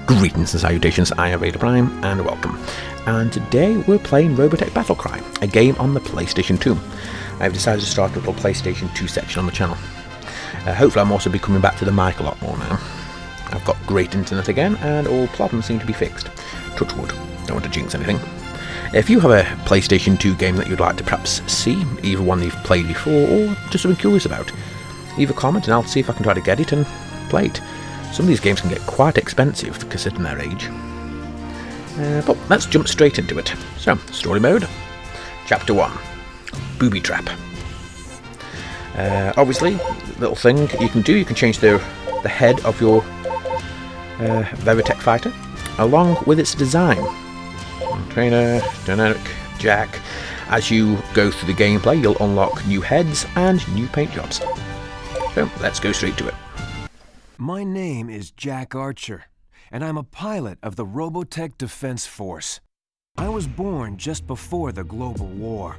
Greetings and salutations, I am Vader Prime, and welcome. And today we're playing Robotech Battlecry, a game on the PlayStation 2. I've decided to start a little PlayStation 2 section on the channel. Hopefully I'm also be coming back to the mic a lot more now. I've got great internet again, and all problems seem to be fixed. Touch wood, don't want to jinx anything. If you have a PlayStation 2 game that you'd like to perhaps see, either one you've played before, or just something curious about, leave a comment and I'll see if I can try to get it and play it. Some of these games can get quite expensive considering their age. But let's jump straight into it. So, story mode. Chapter 1. Boobytap. Obviously, little thing you can do, you can change the head of your Robotech fighter, along with its design. Trainer, dynamic, jack. As you go through the gameplay, you'll unlock new heads and new paint jobs. So, let's go straight to it. My name is Jack Archer, and I'm a pilot of the Robotech Defense Force. I was born just before the global war.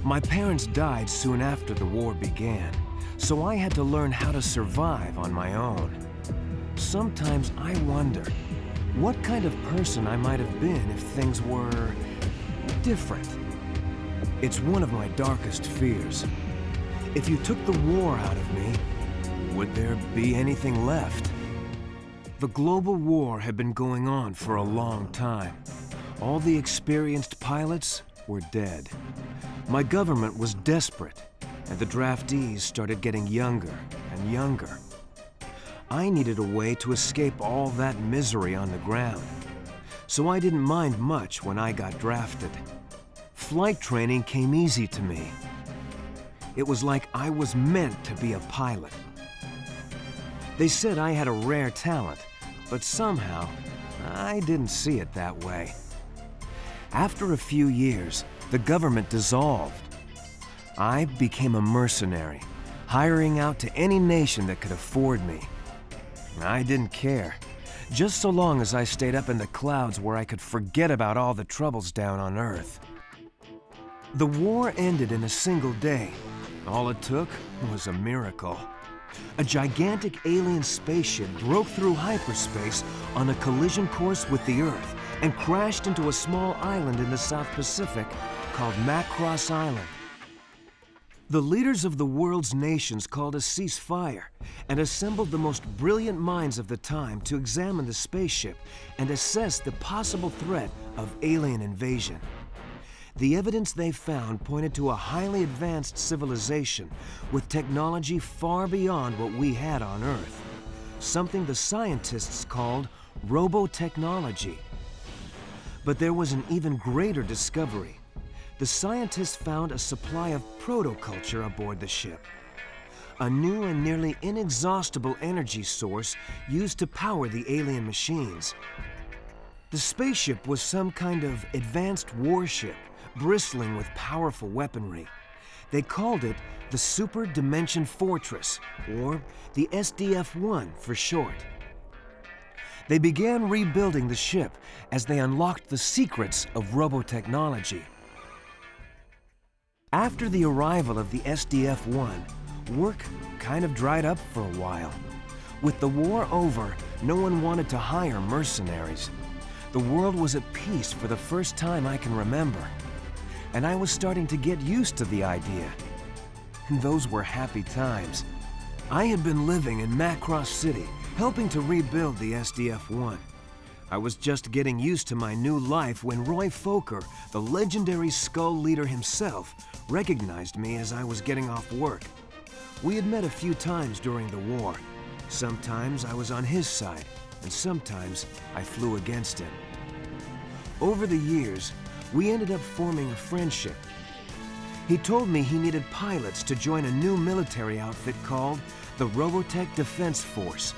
My parents died soon after the war began, so I had to learn how to survive on my own. Sometimes I wonder what kind of person I might have been if things were different. It's one of my darkest fears. If you took the war out of me, would there be anything left? The global war had been going on for a long time. All the experienced pilots were dead. My government was desperate, and the draftees started getting younger and younger. I needed a way to escape all that misery on the ground, so I didn't mind much when I got drafted. Flight training came easy to me. It was like I was meant to be a pilot. They said I had a rare talent, but somehow I didn't see it that way. After a few years, the government dissolved. I became a mercenary, hiring out to any nation that could afford me. I didn't care, just so long as I stayed up in the clouds where I could forget about all the troubles down on Earth. The war ended in a single day. All it took was a miracle. A gigantic alien spaceship broke through hyperspace on a collision course with the Earth and crashed into a small island in the South Pacific called Macross Island. The leaders of the world's nations called a ceasefire and assembled the most brilliant minds of the time to examine the spaceship and assess the possible threat of alien invasion. The evidence they found pointed to a highly advanced civilization with technology far beyond what we had on Earth, something the scientists called robotechnology. But there was an even greater discovery. The scientists found a supply of protoculture aboard the ship, a new and nearly inexhaustible energy source used to power the alien machines. The spaceship was some kind of advanced warship, bristling with powerful weaponry. They called it the Super Dimension Fortress, or the SDF-1 for short. They began rebuilding the ship as they unlocked the secrets of robotechnology. After the arrival of the SDF-1, work kind of dried up for a while. With the war over, no one wanted to hire mercenaries. The world was at peace for the first time I can remember, and I was starting to get used to the idea. Those were happy times. I had been living in Macross City, helping to rebuild the SDF-1. I was just getting used to my new life when Roy Fokker, the legendary Skull leader himself, recognized me as I was getting off work. We had met a few times during the war. Sometimes I was on his side, and sometimes I flew against him. Over the years, we ended up forming a friendship. He told me he needed pilots to join a new military outfit called the Robotech Defense Force.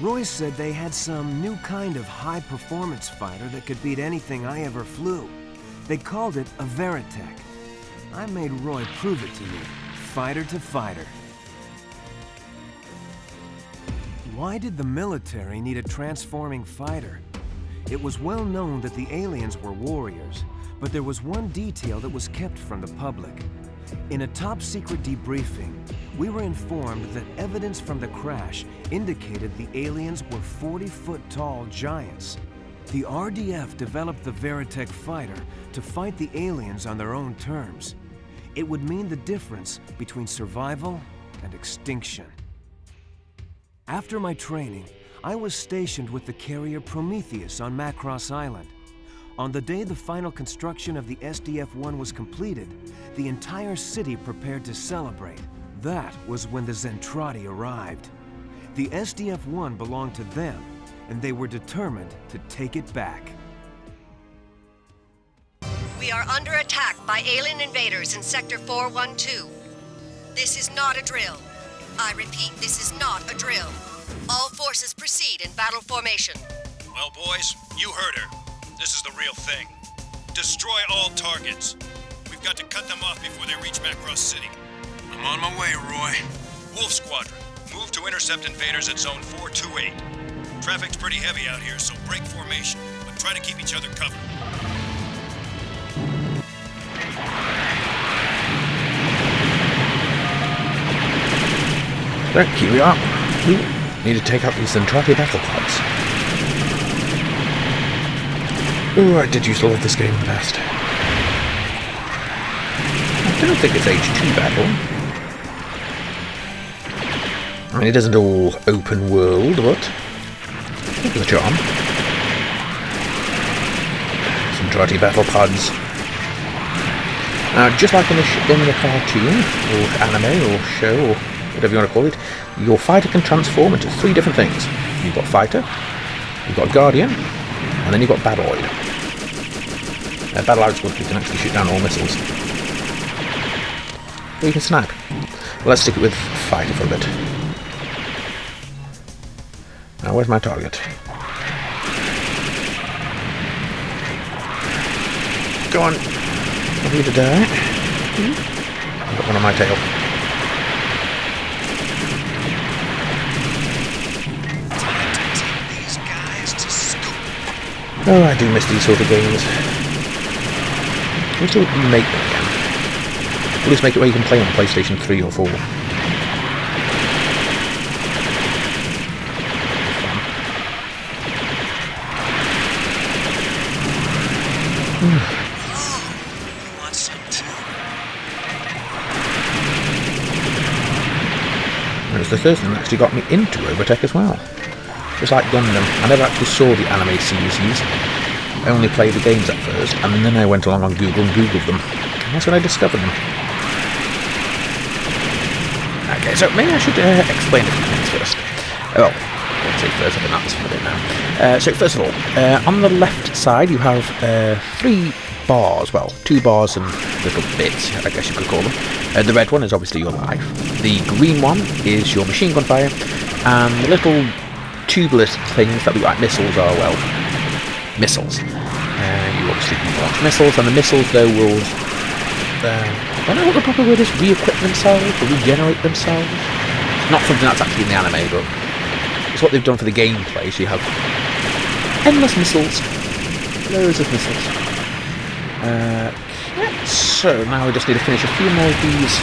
Roy said they had some new kind of high-performance fighter that could beat anything I ever flew. They called it a Veritech. I made Roy prove it to me, fighter to fighter. Why did the military need a transforming fighter? It was well known that the aliens were warriors, but there was one detail that was kept from the public. In a top-secret debriefing, we were informed that evidence from the crash indicated the aliens were 40-foot-tall giants. The RDF developed the Vader fighter to fight the aliens on their own terms. It would mean the difference between survival and extinction. After my training, I was stationed with the carrier Prometheus on Macross Island. On the day the final construction of the SDF-1 was completed, the entire city prepared to celebrate. That was when the Zentradi arrived. The SDF-1 belonged to them, and they were determined to take it back. We are under attack by alien invaders in Sector 412. This is not a drill. I repeat, this is not a drill. All forces proceed in battle formation. Well, boys, you heard her. This is the real thing. Destroy all targets. We've got to cut them off before they reach Macross City. I'm on my way, Roy. Wolf Squadron, move to intercept invaders at Zone 428. Traffic's pretty heavy out here, so break formation, but try to keep each other covered. Right, here we are. Need to take out these Zentradi battle pods. Ooh, I did used to love this game in the past. I don't think it's aged too badly. I mean, it isn't all open world, but look at the charm. Zentradi battle pods. Now, just like in the cartoon, or anime, or show, or whatever you want to call it, your fighter can transform into 3 different things. You've got fighter, you've got guardian, and then you've got battleoid. Battleoid's good, you can actually shoot down all missiles. Or you can snipe. Well, let's stick it with fighter for a bit. Now, where's my target? Go on. I'm here to die. I've got one on my tail. Oh, I do miss these sort of games. Wish they would remake them again. At least make it where you can play on PlayStation 3 or 4. It was the third thing that actually got me into Robotech as well. Just like Gundam, I never actually saw the anime series. I only played the games at first, and then I went along on Google and Googled them. And that's when I discovered them. Okay, so maybe I should explain a few things first. Well, let's say first, I've been at this for a bit now. So first of all, on the left side you have 3 bars, well, 2 bars and little bits, I guess you could call them. The red one is obviously your life. The green one is your machine gun fire, and the little tubeless things that look like missiles are, well, missiles. You obviously can launch missiles, and the missiles though will, I don't know what the proper word is, re-equip themselves, or regenerate themselves. Not something that's actually in the anime, but it's what they've done for the gameplay, so you have endless missiles, loads of missiles. So now we just need to finish a few more of these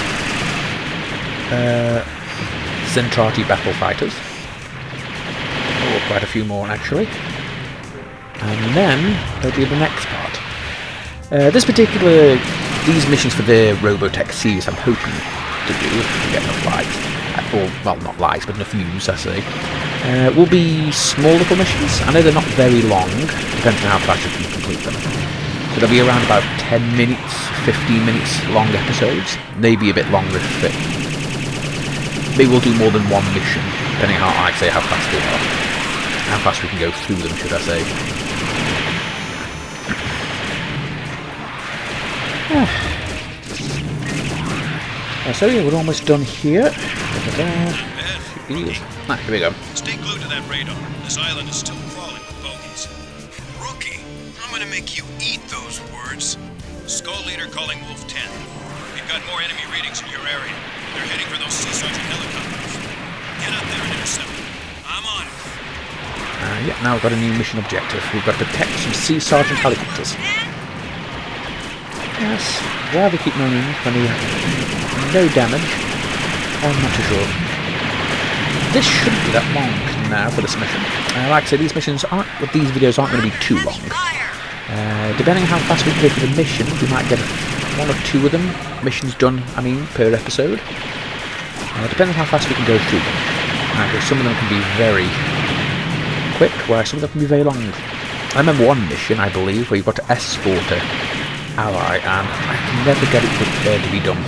Zentradi battle fighters. Or quite a few more actually. And then there'll be the next part. These missions for the Robotech series I'm hoping to do, if I get enough likes, or, well, not likes, but enough views, I say, will be small little missions. I know they're not very long, depending on how fast you can complete them. So they'll be around about 10 minutes, 15 minutes long episodes, maybe a bit longer if it. Maybe we'll do more than one mission, depending on how fast they are. How fast we can go through them, should I say. So yeah, we're almost done here. Here we go. Stay glued to that radar. This island is still crawling with bogies. Rookie, I'm gonna make you eat those words. Skull Leader calling Wolf 10. We've got more enemy readings in your area. They're heading for those Sea Sergeant helicopters. Get up there and intercept them. I'm on it. Yeah, now we've got a new mission objective. We've got to protect some Sea Sergeant helicopters. Yes, rather keep moving when you have no damage. I'm not too sure. This shouldn't be that long now for this mission. Like I said, these videos aren't going to be too long. Depending on how fast we can go through the mission, we might get 1 or 2 of them missions done, per episode. Depending on how fast we can go through them. Because some of them can be very quick, whereas some of them can be very long. I remember one mission, I believe, where you've got to escort an ally, and I can never get it prepared to be done.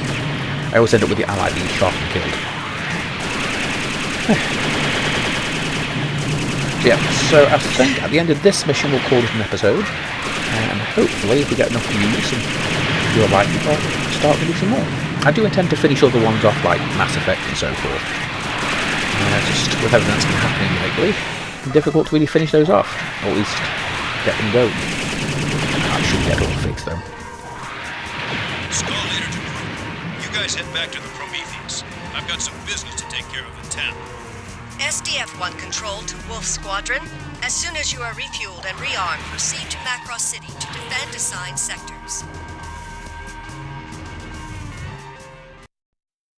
I always end up with the ally being shot and killed. So I think at the end of this mission we'll call it an episode, and hopefully if we get enough views and you're like, I'll start releasing more. I do intend to finish other ones off like Mass Effect and so forth. Just with everything that's been happening lately, it's difficult to really finish those off, or at least get them going. I should get all fixed though. Skull later tomorrow. You guys head back to the Prometheus. I've got some business to take care of in town. SDF-1 control to Wolf Squadron. As soon as you are refueled and rearmed, proceed to Macross City to defend assigned sectors.